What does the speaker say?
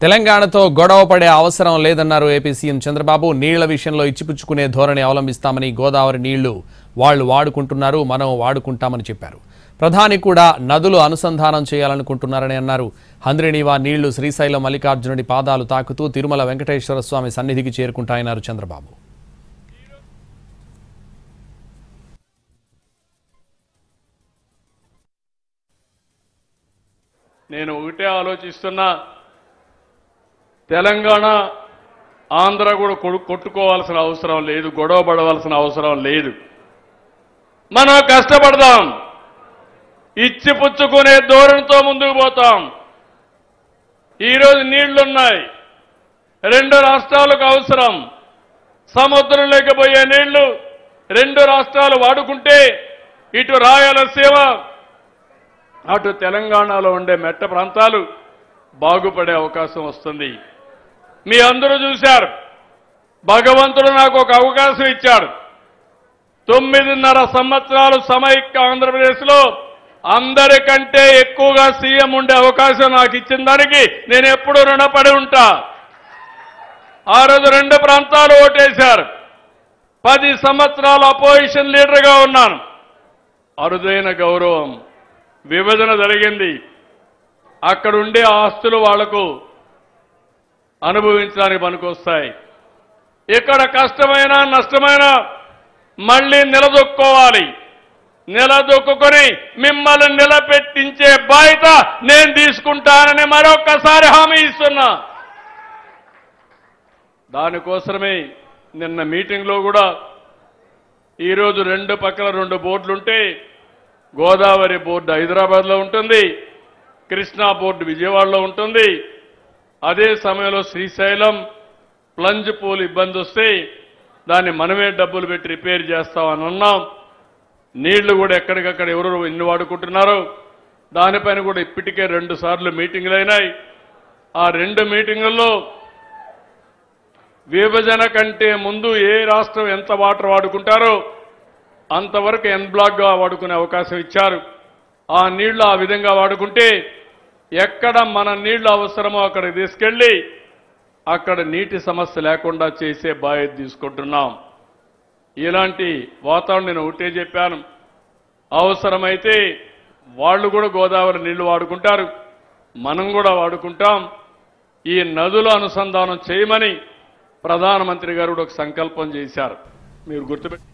తెలంగాణతో గొడవ పడే అవసరం లేదన్నారు ఏపీ సీఎం చంద్రబాబు. నీళ్ల విషయంలో ఇచ్చిపుచ్చుకునే ధోరణి అవలంబిస్తామని, గోదావరి నీళ్లు వాళ్లు వాడుకుంటున్నారు, మనం వాడుకుంటామని చెప్పారు. ప్రధాని కూడా నదులు అనుసంధానం చేయాలనుకుంటున్నారని అన్నారు. హంద్రినీవా నీళ్లు శ్రీశైలం మల్లికార్జునుడి పాదాలు తాకుతూ తిరుమల వెంకటేశ్వర స్వామి సన్నిధికి చేరుకుంటాయన్నారు చంద్రబాబు. నేను ఒకటే ఆలోచిస్తున్నా, తెలంగాణ ఆంధ్ర కూడా కొట్టుకోవాల్సిన అవసరం లేదు, గొడవ పడవలసిన అవసరం లేదు. మనం కష్టపడదాం, ఇచ్చి పుచ్చుకునే ధోరణితో ముందుకు పోతాం. ఈరోజు నీళ్లున్నాయి, రెండు రాష్ట్రాలకు అవసరం. సముద్రం లేకపోయే నీళ్లు రెండు రాష్ట్రాలు వాడుకుంటే ఇటు రాయలసీమ అటు తెలంగాణలో ఉండే మెట్ట ప్రాంతాలు బాగుపడే అవకాశం వస్తుంది. మీ అందరూ చూశారు, భగవంతుడు నాకు ఒక అవకాశం ఇచ్చాడు. 9.5 సంవత్సరాలు సమైక్య ఆంధ్రప్రదేశ్లో అందరికంటే ఎక్కువగా సీఎం ఉండే అవకాశం నాకు ఇచ్చిన దానికి నేను ఎప్పుడూ రుణపడి ఉంటా. ఆ రోజు రెండు ప్రాంతాలు ఓటేశారు. 10 సంవత్సరాలు అపోజిషన్ లీడర్గా ఉన్నాను. అరుదైన గౌరవం, విభజన జరిగింది. అక్కడుండే ఆస్తులు వాళ్లకు అనుభవించడానికి పనికొస్తాయి. ఇక్కడ కష్టమైన నష్టమైన మళ్ళీ నిలదొక్కోవాలి. నిలదొక్కుని మిమ్మల్ని నిలబెట్టించే బాధ్యత నేను తీసుకుంటానని మరొక్కసారి హామీ ఇస్తున్నా. దానికోసమే నిన్న మీటింగ్లో కూడా ఈరోజు రెండు పక్కల 2 బోర్డులుంటే, గోదావరి బోర్డు హైదరాబాద్లో ఉంటుంది, కృష్ణా బోర్డు విజయవాడలో ఉంటుంది. అదే సమయంలో శ్రీశైలం ప్లంజ్ పూల్ ఇబ్బంది వస్తే దాన్ని మనమే డబ్బులు పెట్టి రిపేర్ చేస్తామని అన్నాం. నీళ్లు కూడా ఎక్కడికక్కడ ఎవరు ఎన్ని వాడుకుంటున్నారో దానిపైన కూడా ఇప్పటికే 2 సార్లు మీటింగులు అయినాయి. ఆ 2 మీటింగుల్లో విభజన కంటే ముందు ఏ రాష్ట్రం ఎంత వాటర్ వాడుకుంటారో అంతవరకు ఎన్ బ్లాక్గా వాడుకునే అవకాశం ఇచ్చారు. ఆ నీళ్లు ఆ విధంగా వాడుకుంటే ఎక్కడ మన నీళ్లు అవసరమో అక్కడికి తీసుకెళ్లి అక్కడ నీటి సమస్య లేకుండా చేసే బాధ్యత తీసుకుంటున్నాం. ఇలాంటి వాతావరణం నేను ఒకటే చెప్పాను, అవసరమైతే వాళ్ళు కూడా గోదావరి నీళ్లు వాడుకుంటారు, మనం కూడా వాడుకుంటాం. ఈ నదుల అనుసంధానం చేయమని ప్రధానమంత్రి గారు ఒక సంకల్పం చేశారు. మీరు గుర్తుపెట్టి